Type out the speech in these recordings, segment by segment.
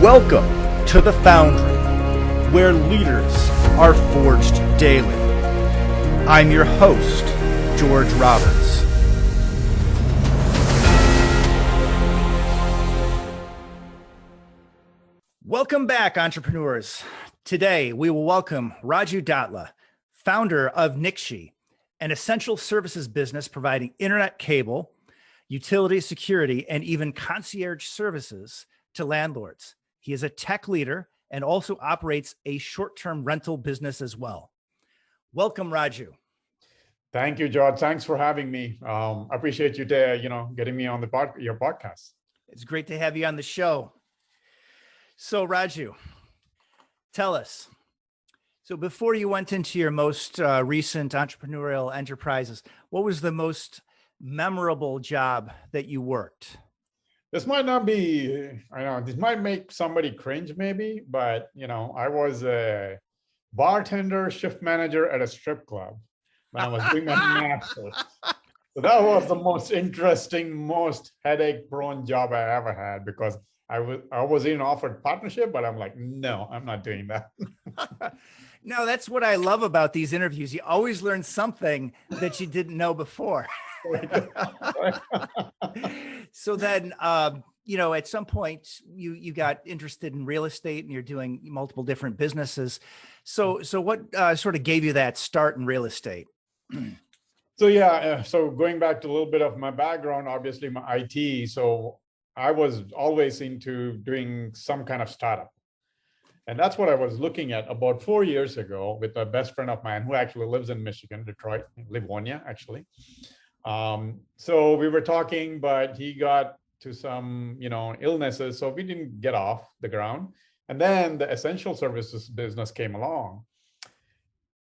Welcome to the Foundry, where leaders are forged daily. I'm your host, George Roberts. Welcome back, entrepreneurs. Today, we will welcome Raju Datla, founder of Nikshi, an essential services business providing internet cable, utility security, and even concierge services to landlords. He is a tech leader and also operates a short-term rental business as well. Welcome, Raju. Thank you, George. Thanks for having me. I appreciate you, getting me on your podcast. It's great to have you on the show. So, Raju, tell us. So, before you went into your most recent entrepreneurial enterprises, what was the most memorable job that you worked? This might not be, I know this might make somebody cringe maybe, but I was a bartender, shift manager at a strip club when I was doing my master's. So that was the most interesting, most headache-prone job I ever had because I was even offered partnership, but I'm like, no, I'm not doing that. No, that's what I love about these interviews. You always learn something that you didn't know before. So then, at some point you got interested in real estate and you're doing multiple different businesses. So what sort of gave you that start in real estate? So going back to a little bit of my background, obviously my IT. So I was always into doing some kind of startup. And that's what I was looking at about 4 years ago with a best friend of mine who actually lives in Michigan, Detroit, Livonia, actually. So we were talking, but he got to some, illnesses. So we didn't get off the ground. And then the essential services business came along.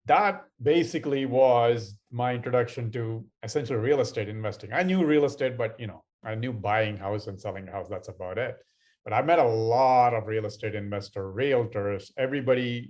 That basically was my introduction to essential real estate investing. I knew real estate, but, I knew buying house and selling a house. That's about it. But I met a lot of real estate investor, realtors, everybody,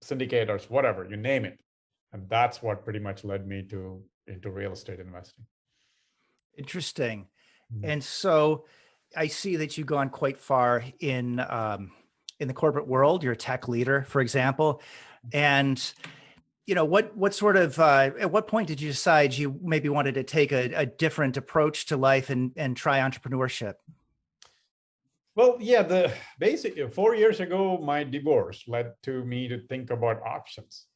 syndicators, whatever, you name it. And that's what pretty much led me into real estate investing. Interesting. And so I see that you've gone quite far in the corporate world. You're a tech leader, for example. And, what sort of, at what point did you decide you maybe wanted to take a different approach to life and try entrepreneurship? Well, yeah, the basic 4 years ago, my divorce led to me to think about options.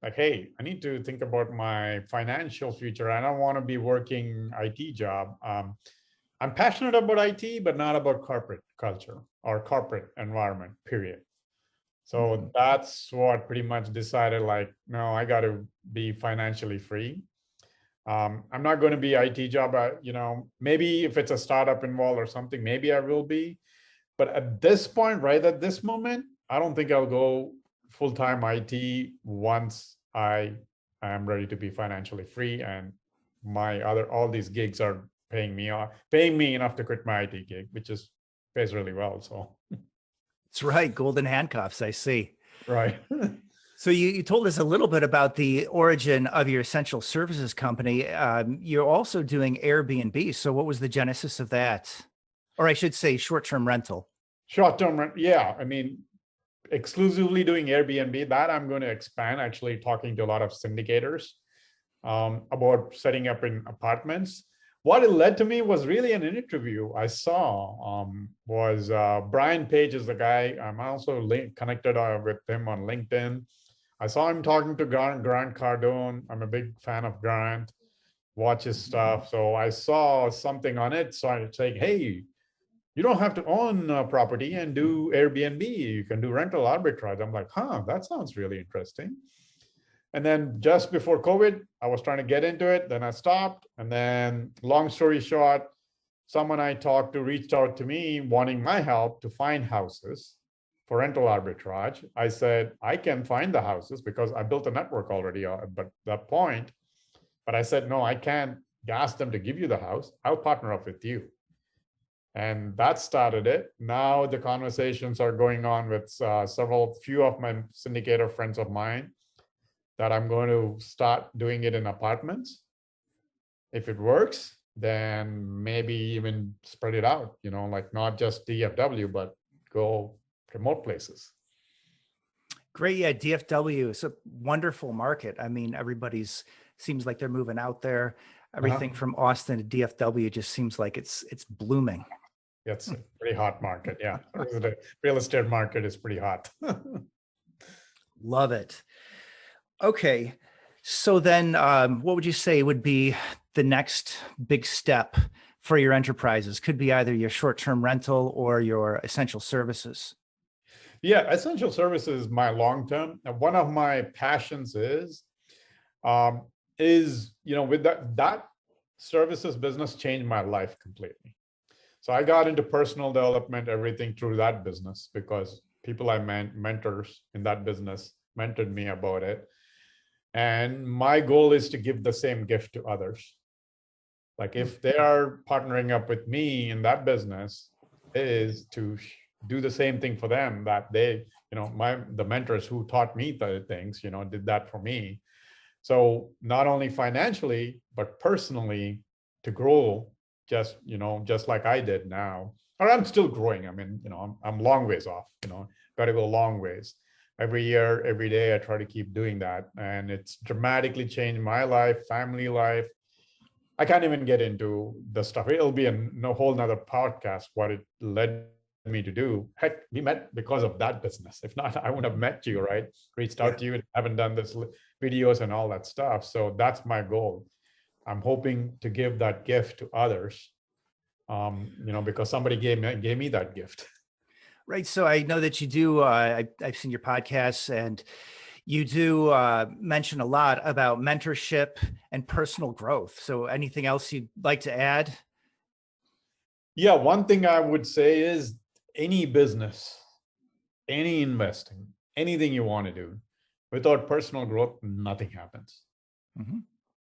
Like, hey, I need to think about my financial future. I don't want to be working IT job. I'm passionate about IT, but not about corporate culture or corporate environment, period. So that's what pretty much decided, like, no, I got to be financially free. I'm not going to be IT job, maybe if it's a startup involved or something, maybe I will be. But at this point, right at this moment, I don't think I'll go full-time IT once I am ready to be financially free and all these gigs are paying me enough to quit my IT gig, which pays really well. So that's right. Golden handcuffs, I see. Right. So you told us a little bit about the origin of your essential services company. You're also doing Airbnb. So what was the genesis of that? Or I should say short-term rental. Short-term rent, yeah. I mean, exclusively doing Airbnb, that I'm going to expand, actually talking to a lot of syndicators about setting up in apartments. What it led to me was really an interview I saw was Brian Page is the guy. I'm also connected with him on LinkedIn. I saw him talking to Grant Cardone. I'm a big fan of Grant, watch his stuff. So I saw something on it. So I saying, hey, you don't have to own property and do Airbnb. You can do rental arbitrage. I'm like, that sounds really interesting. And then just before COVID, I was trying to get into it. Then I stopped. And then long story short, someone I talked to reached out to me wanting my help to find houses for rental arbitrage. I said, I can find the houses because I built a network already at that point. But I said, no, I can't ask them to give you the house. I'll partner up with you. And that started it. Now the conversations are going on with few of my syndicator friends of mine that I'm going to start doing it in apartments. If it works, then maybe even spread it out, like not just DFW, but go remote places. Great. Yeah. DFW is a wonderful market. I mean, seems like they're moving out there. Everything from Austin to DFW just seems like it's blooming. It's a pretty hot market. Yeah. The real estate market is pretty hot. Love it. Okay. So then what would you say would be the next big step for your enterprises? Could be either your short-term rental or your essential services. Yeah, essential services is my long term. One of my passions is with that services business changed my life completely. So I got into personal development, everything through that business because people I mentors in that business mentored me about it. And my goal is to give the same gift to others. Like if they are partnering up with me in that business, is to do the same thing for them that they, the mentors who taught me the things, did that for me. So not only financially, but personally to grow just like I did now, or I'm still growing. I mean, I'm long ways off, got to go long ways. Every year, every day, I try to keep doing that. And it's dramatically changed my life, family life. I can't even get into the stuff. It'll be a whole nother podcast, what it led me to do. Heck, we met because of that business. If not, I wouldn't have met you, right? Reached out to you, haven't done this videos and all that stuff. So that's my goal. I'm hoping to give that gift to others, because somebody gave me that gift. Right. So I know that you do, I've seen your podcasts and you do mention a lot about mentorship and personal growth. So anything else you'd like to add? Yeah, one thing I would say is any business, any investing, anything you want to do, without personal growth, nothing happens. Mm-hmm.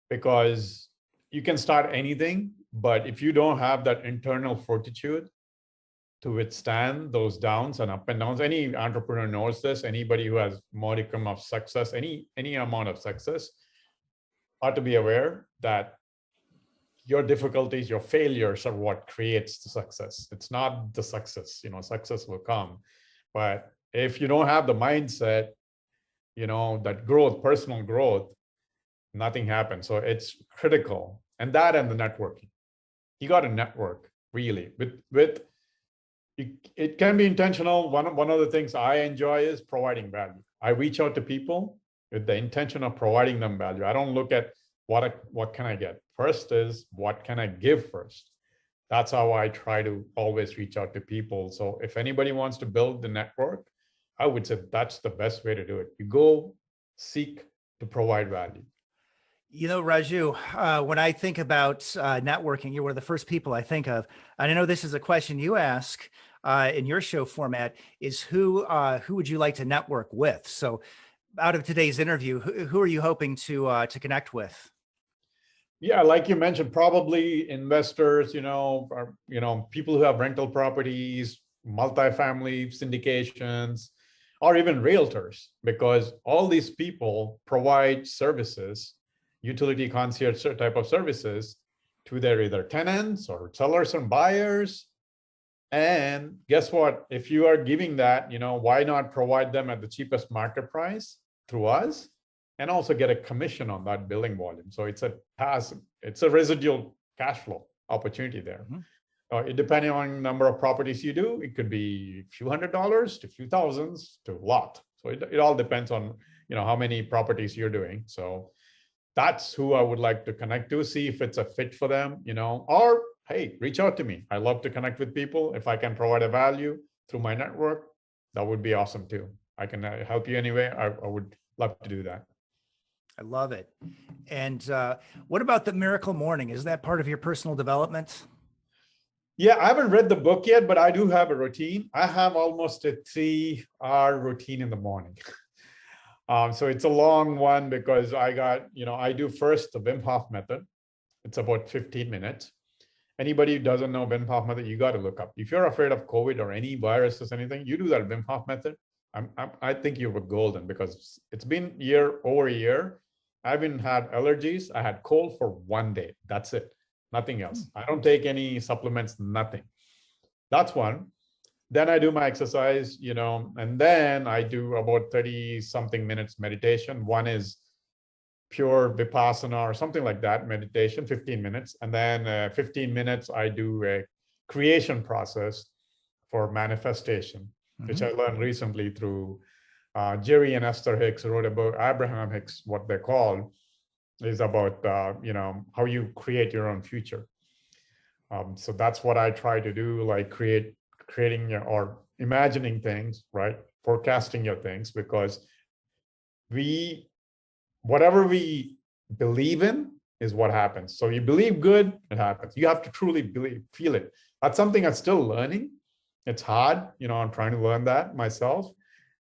Because you can start anything, but if you don't have that internal fortitude to withstand those downs and up and downs, any entrepreneur knows this, anybody who has modicum of success, any amount of success, ought to be aware that your difficulties, your failures are what creates the success. It's not the success, success will come. But if you don't have the mindset, that growth, personal growth, nothing happens. So it's critical. And the networking. You got to network really with it can be intentional. One of the things I enjoy is providing value. I reach out to people with the intention of providing them value. I don't look at what can I get. First is what can I give first. That's how I try to always reach out to people. So if anybody wants to build the network, I would say that's the best way to do it. You go seek to provide value. Raju, when I think about networking, you're one of the first people I think of. And I know this is a question you ask in your show format, is who would you like to network with? So out of today's interview, who are you hoping to connect with? Yeah, like you mentioned, probably investors, or, people who have rental properties, multifamily syndications, or even realtors, because all these people provide services, utility concierge type of services to their either tenants or sellers and buyers. And guess what? If you are giving that, why not provide them at the cheapest market price through us and also get a commission on that billing volume? So it's a residual cash flow opportunity there. Mm-hmm. Depending on number of properties you do, it could be a few $100s to a few thousands to a lot. So it all depends on, how many properties you're doing. So that's who I would like to connect to, see if it's a fit for them, or hey, reach out to me. I love to connect with people. If I can provide a value through my network, that would be awesome too. I can help you anyway. I would love to do that. I love it. And what about the Miracle Morning? Is that part of your personal development? Yeah, I haven't read the book yet, but I do have a routine. I have almost a 3-hour routine in the morning. So it's a long one because I do first the Wim Hof method. It's about 15 minutes. Anybody who doesn't know Wim Hof method, you got to look up. If you're afraid of COVID or any viruses, anything, you do that Wim Hof method. I think you were golden because it's been over a year. I haven't had allergies. I had cold for 1 day. That's it. Nothing else. I don't take any supplements, nothing. That's one. then I do my exercise, and then I do about 30 something minutes meditation. One is pure vipassana or something like that, meditation, 15 minutes. And then 15 minutes, I do a creation process for manifestation, which I learned recently through Jerry and Esther Hicks wrote about Abraham Hicks, what they call is about, how you create your own future. So that's what I try to do, like creating or imagining things, right? Forecasting your things, because whatever we believe in is what happens. So you believe good, it happens. You have to truly feel it. That's something I'm still learning. It's hard, I'm trying to learn that myself.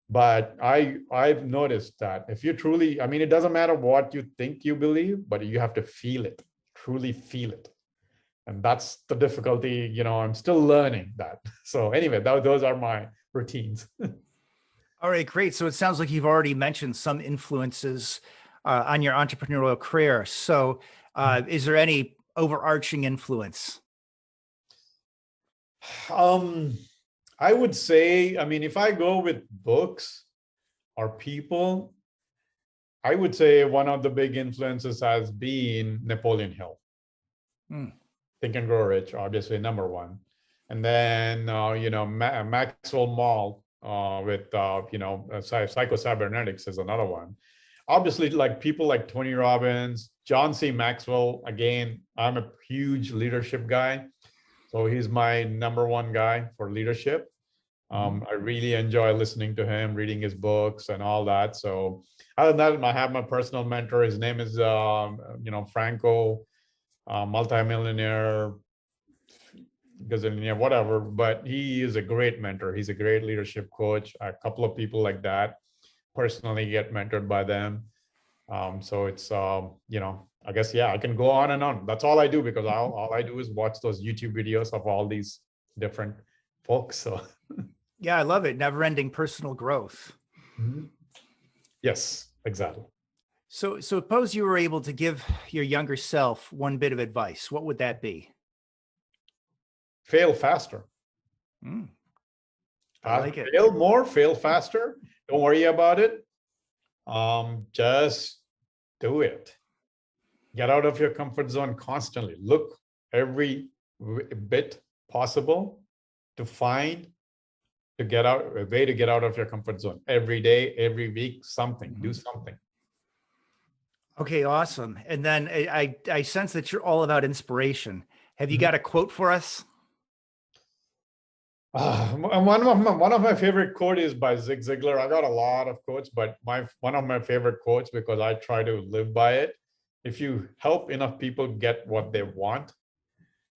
But I've noticed that if you truly, it doesn't matter what you think you believe, but you have to feel it, truly feel it. And that's the difficulty, I'm still learning that. So anyway, those are my routines. All right, great. So it sounds like you've already mentioned some influences on your entrepreneurial career. So is there any overarching influence? I would say, if I go with books or people, I would say one of the big influences has been Napoleon Hill. Think and Grow Rich, obviously number one. And then, Maxwell Malt with, psycho-cybernetics is another one. Obviously, like people like Tony Robbins, John C. Maxwell, again, I'm a huge leadership guy. So he's my number one guy for leadership. I really enjoy listening to him, reading his books and all that. So other than that, I have my personal mentor. His name is, Franco, multimillionaire, gazillionaire, whatever. But he is a great mentor. He's a great leadership coach. A couple of people like that personally get mentored by them. So it's, I guess, I can go on and on. That's all I do, because all I do is watch those YouTube videos of all these different folks. So yeah, I love it. Never-ending personal growth. Yes, exactly. So suppose you were able to give your younger self one bit of advice. What would that be? Fail faster. I like it. Fail more, fail faster. Don't worry about it. Just do it. Get out of your comfort zone constantly. Look every bit possible to find a way to get out of your comfort zone. Every day, every week, something. Do something. Okay, awesome. And then I sense that you're all about inspiration. Have you got a quote for us? One of my favorite quotes is by Zig Ziglar. I got a lot of quotes, but one of my favorite quotes, because I try to live by it. If you help enough people get what they want,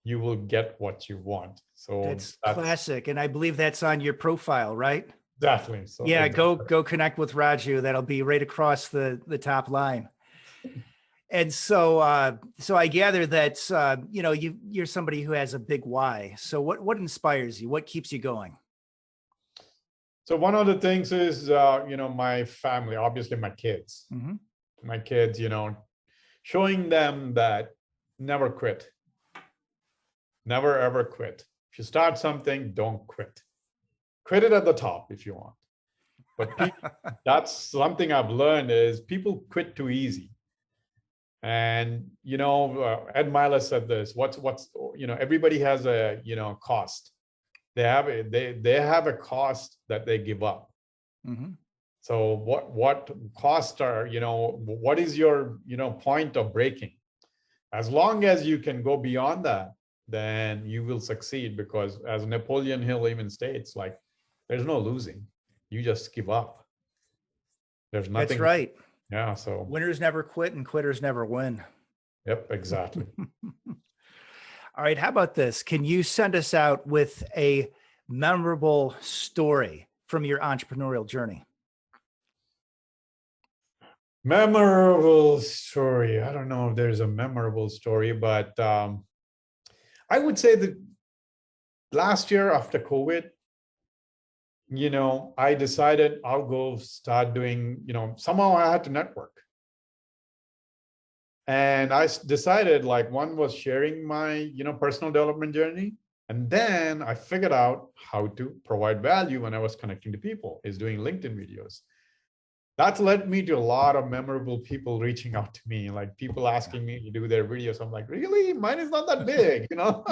you will get what you want. So that's classic. And I believe that's on your profile, right? Exactly. So yeah, exactly. Go connect with Raju. That'll be right across the top line. And so I gather that, you're somebody who has a big why. So what inspires you? What keeps you going? So one of the things is, my family, obviously my kids, my kids, showing them that never quit. Never, ever quit. If you start something, don't quit. Quit it at the top if you want. But that's something I've learned is people quit too easy. And, Ed Myler said this, everybody has a, cost. They have a cost that they give up. So what cost are, what is your, point of breaking? As long as you can go beyond that, then you will succeed, because as Napoleon Hill even states, like, there's no losing. You just give up. There's nothing. That's right. Yeah. So winners never quit and quitters never win. Yep, exactly. All right. How about this? Can you send us out with a memorable story from your entrepreneurial journey? Memorable story. I don't know if there's a memorable story, but I would say that last year after COVID, I decided I'll go start doing, somehow I had to network. And I decided, like, one was sharing my, personal development journey. And then I figured out how to provide value when I was connecting to people, is doing LinkedIn videos. That's led me to a lot of memorable people reaching out to me, like people asking me to do their videos. I'm like, really? Mine is not that big, you know?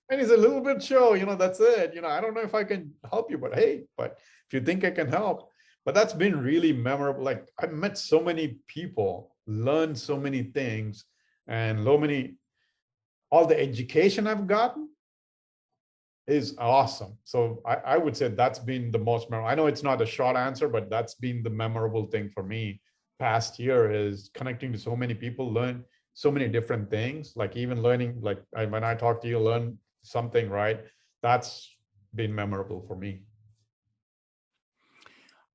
And it's a little bit show, you know, that's it. You know, I don't know if I can help you, but hey, but if you think I can help. But that's been really memorable. Like I've met so many people, learned so many things, and all the education I've gotten is awesome. So I would say that's been the most memorable. I know it's not a short answer, but that's been the memorable thing for me past year, is connecting to so many people, learn so many different things, like even learning, like when I talk to you, learn something, right? That's been memorable for me.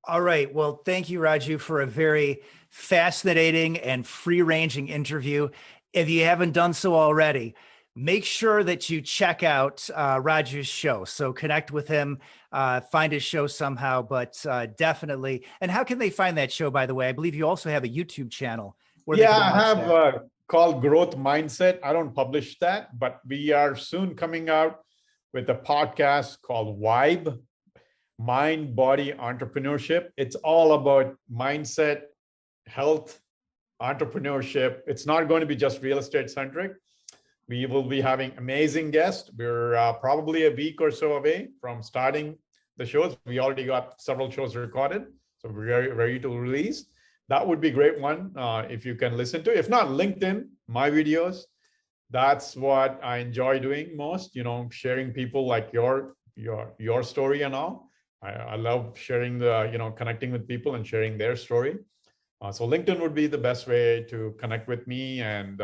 All right. Well, thank you, Raju, for a very fascinating and free-ranging interview. If you haven't done so already, make sure that you check out Raju's show. So connect with him, find his show somehow, but definitely. And how can they find that show, by the way? I believe you also have a YouTube channel where they Yeah, can I watch have that. called Growth Mindset. I don't publish that, but we are soon coming out with a podcast called Vibe, Mind Body Entrepreneurship. It's all about mindset, health, entrepreneurship. It's not going to be just real estate centric. We will be having amazing guests. We're probably a week or so away from starting the shows. We already got several shows recorded, so we're ready to release. That would be a great one if you can listen to. If not, LinkedIn, my videos. That's what I enjoy doing most. You know, sharing people like your story and all. I love sharing connecting with people and sharing their story. So LinkedIn would be the best way to connect with me and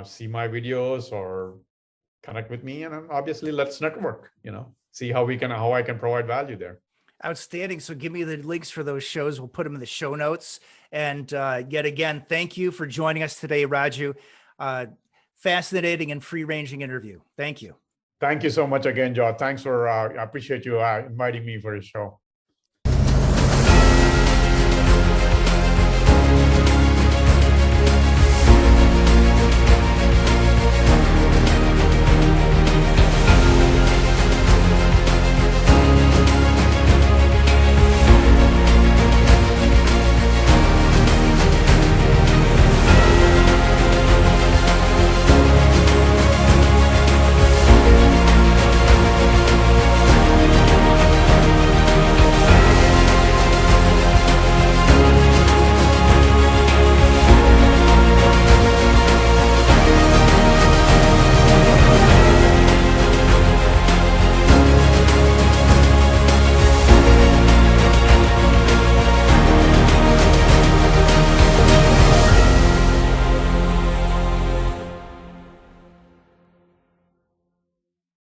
see my videos or connect with me, and obviously let's network. See how I can provide value there. Outstanding. So give me the links for those shows. We'll put them in the show notes. And yet again, thank you for joining us today, Raju. Fascinating and free-ranging interview. Thank you. Thank you so much again, Joe. Thanks for, I appreciate you inviting me for the show.